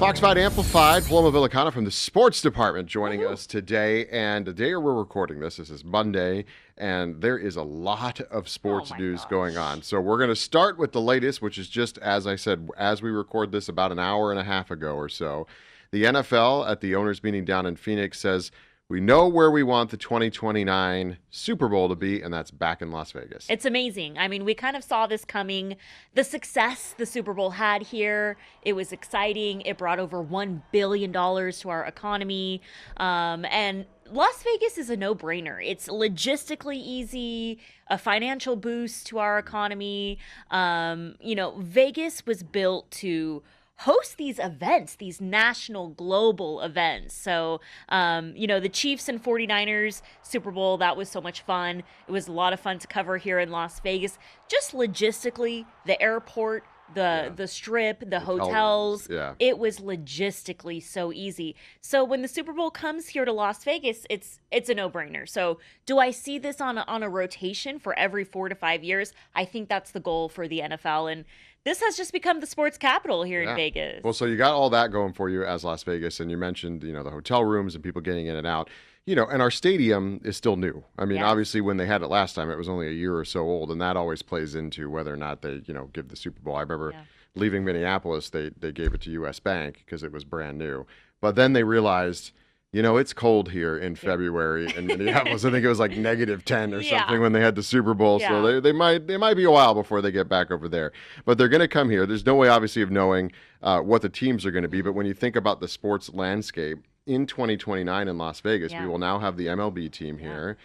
Fox 5 Amplified, Paloma Villicana from the sports department joining us today. And the day we're recording this is Monday, and there is a lot of sports news going on. So we're going to start with the latest, which is just, as I said, as we record this about an hour and a half ago or so. The NFL at the owners' meeting down in Phoenix says, we know where we want the 2029 Super Bowl to be, and that's back in Las Vegas. It's amazing. I mean, we kind of saw this coming. The success the Super Bowl had here, it was exciting. It brought over $1 billion to our economy. And Las Vegas is a no-brainer. It's logistically easy, a financial boost to our economy. Vegas was built to host these events, these national global events. So, the Chiefs and 49ers Super Bowl, that was so much fun. It was a lot of fun to cover here in Las Vegas. Just logistically, the airport, the strip, the hotels, it was logistically so easy. So when the Super Bowl comes here to Las Vegas, it's a no-brainer. So do I see this on a rotation for every 4 to 5 years? I think that's the goal for the NFL, and this has just become the sports capital here in Vegas. Well, so you got all that going for you as Las Vegas, and you mentioned, the hotel rooms and people getting in and out. And our stadium is still new. I mean, obviously, when they had it last time, it was only a year or so old, and that always plays into whether or not they, give the Super Bowl. I remember leaving Minneapolis, they gave it to U.S. Bank because it was brand new. But then they realized, it's cold here in February in Minneapolis. I think it was like -10 or something when they had the Super Bowl. Yeah. So they might be a while before they get back over there. But they're going to come here. There's no way, obviously, of knowing what the teams are going to be. But when you think about the sports landscape, in 2029 in Las Vegas, we will now have the MLB team here.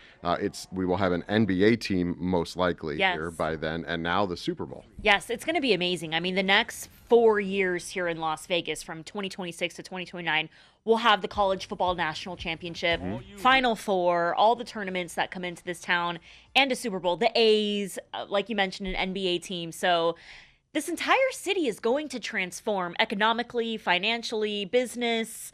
We will have an NBA team most likely here by then, and now the Super Bowl. Yes, it's going to be amazing. I mean, the next 4 years here in Las Vegas, from 2026 to 2029, we'll have the College Football National Championship, Final Four, all the tournaments that come into this town, and a Super Bowl. The A's, like you mentioned, an NBA team. So this entire city is going to transform economically, financially, business,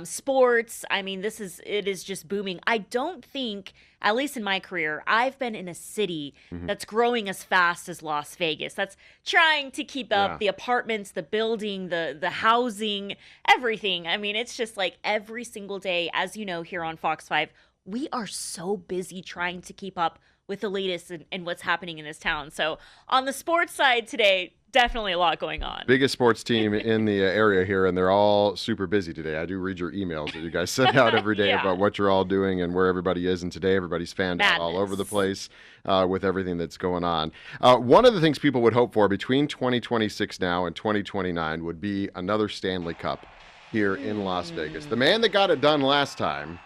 sports. I mean, it is just booming. I don't think, at least in my career, I've been in a city that's growing as fast as Las Vegas. That's trying to keep up the apartments, the building, the housing, everything. I mean, it's just like every single day, as you know, here on Fox 5, we are so busy trying to keep up with the latest and what's happening in this town. So on the sports side today, definitely a lot going on. Biggest sports team in the area here, and they're all super busy today. I do read your emails that you guys send out every day about what you're all doing and where everybody is. And today, everybody's fanned out all over the place with everything that's going on. One of the things people would hope for between 2026 now and 2029 would be another Stanley Cup here in Las Vegas. The man that got it done last time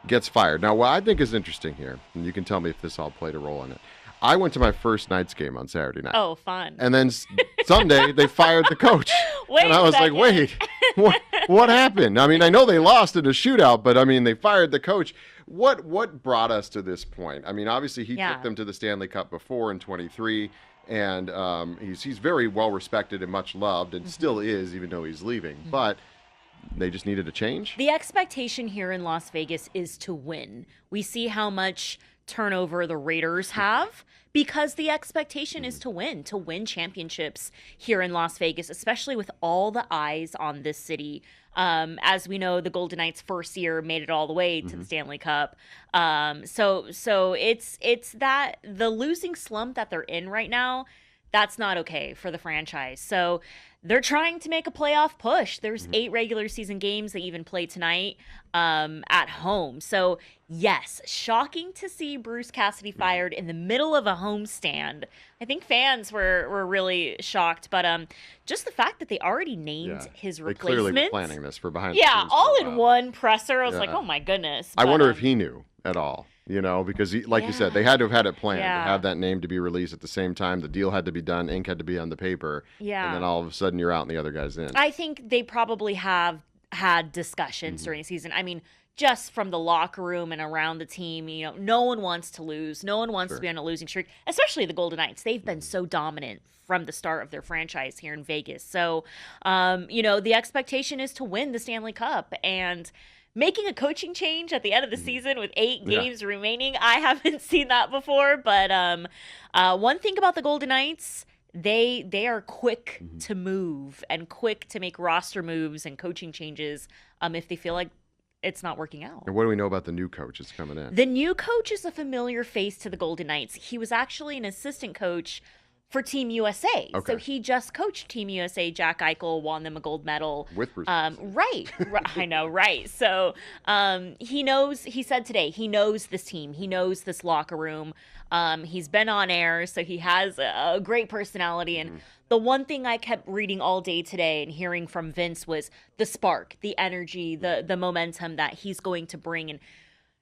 gets fired. Now, what I think is interesting here, and you can tell me if this all played a role in it, I went to my first Knights game on Saturday night. Oh, fun. And then Sunday, they fired the coach. And I was like, wait, what happened? I mean, I know they lost in a shootout, but I mean, they fired the coach. What brought us to this point? I mean, obviously, he took them to the Stanley Cup before in 23, and he's very well respected and much loved, and still is, even though he's leaving. But they just needed a change. The expectation here in Las Vegas is to win. We see how much turnover the Raiders have because the expectation is to win championships here in Las Vegas, especially with all the eyes on this city. As we know, the Golden Knights' first year made it all the way to the Stanley Cup. So it's that the losing slump that they're in right now, that's not okay for the franchise. So they're trying to make a playoff push. There's 8 regular season games. They even play tonight at home. So, yes, shocking to see Bruce Cassidy fired in the middle of a homestand. I think fans were really shocked. But just the fact that they already named his replacement. They clearly were planning this for behind the scenes. Yeah, all in one presser. I was like, oh, my goodness. I wonder if he knew at all. Because like you said, they had to have had it planned to have that name to be released at the same time. The deal had to be done. Ink had to be on the paper. Yeah. And then all of a sudden you're out and the other guy's in. I think they probably have had discussions during the season. I mean, just from the locker room and around the team, no one wants to lose. No one wants to be on a losing streak, especially the Golden Knights. They've been so dominant from the start of their franchise here in Vegas. So, the expectation is to win the Stanley Cup. And making a coaching change at the end of the season with 8 games remaining, I haven't seen that before. But one thing about the Golden Knights, they are quick to move and quick to make roster moves and coaching changes if they feel like it's not working out. And what do we know about the new coach that's coming in? The new coach is a familiar face to the Golden Knights. He was actually an assistant coach for Team USA. Okay. So he just coached Team USA. Jack Eichel won them a gold medal. With Bruce Right. I know, right. So he said today, he knows this team. He knows this locker room. He's been on air, so he has a great personality. And the one thing I kept reading all day today and hearing from Vince was the spark, the energy, the momentum that he's going to bring. And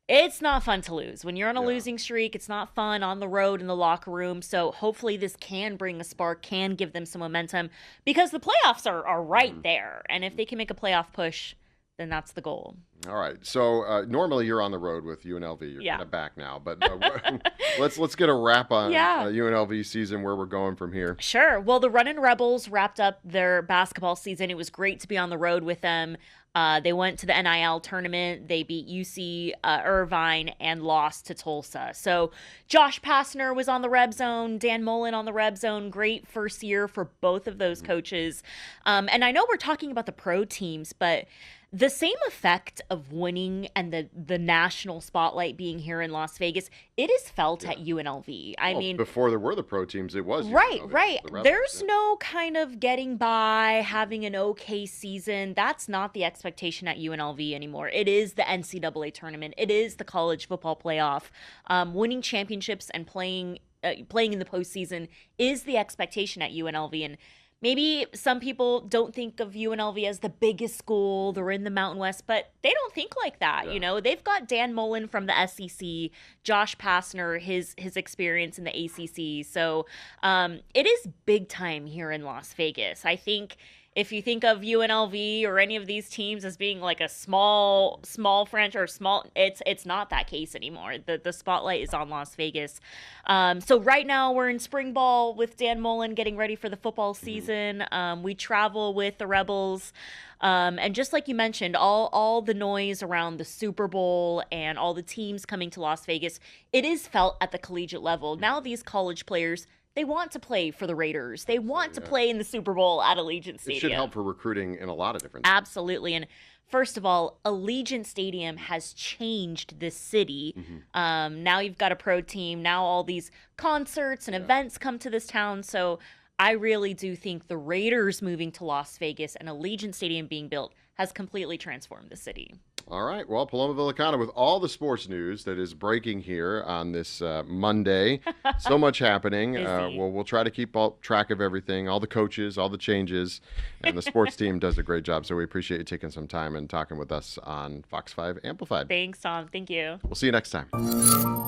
it's not fun to lose. When you're on a losing streak, it's not fun on the road in the locker room. So hopefully this can bring a spark, can give them some momentum, because the playoffs are right there. And if they can make a playoff push, then that's the goal. All right. So normally you're on the road with UNLV. You're kind of back now, but let's get a wrap on UNLV season, where we're going from here. Sure. Well, the Runnin' Rebels wrapped up their basketball season. It was great to be on the road with them. They went to the NIL tournament. They beat UC Irvine and lost to Tulsa. So Josh Pastner was on the Reb Zone, Dan Mullen on the Reb Zone. Great first year for both of those coaches. And I know we're talking about the pro teams, but the same effect of winning and the national spotlight being here in Las Vegas, it is felt at UNLV. I mean, before there were the pro teams, it was right. the Rebels, There's no kind of getting by, having an okay season. That's not the expectation at UNLV anymore. It is the NCAA tournament. It is the college football playoff. Winning championships and playing in the postseason is the expectation at UNLV. And maybe some people don't think of UNLV as the biggest school. They're in the Mountain West, but they don't think like that. You know, they've got Dan Mullen from the SEC, Josh Pastner, his experience in the ACC. So it is big time here in Las Vegas. I think if you think of UNLV or any of these teams as being like a small franchise or small, it's not that case anymore. The spotlight is on Las Vegas. So right now we're in spring ball with Dan Mullen getting ready for the football season. We travel with the Rebels. And just like you mentioned, all the noise around the Super Bowl and all the teams coming to Las Vegas, it is felt at the collegiate level. Now these college players, they want to play for the Raiders. They want to play in the Super Bowl at Allegiant Stadium. It should help for recruiting in a lot of different Absolutely. And first of all, Allegiant Stadium has changed this city. Now you've got a pro team. Now all these concerts and events come to this town. So I really do think the Raiders moving to Las Vegas and Allegiant Stadium being built has completely transformed the city. All right. Well, Paloma Villicana with all the sports news that is breaking here on this Monday. So much happening. We'll try to keep track of everything, all the coaches, all the changes, and the sports team does a great job. So we appreciate you taking some time and talking with us on Fox 5 Amplified. Thanks, Tom. Thank you. We'll see you next time.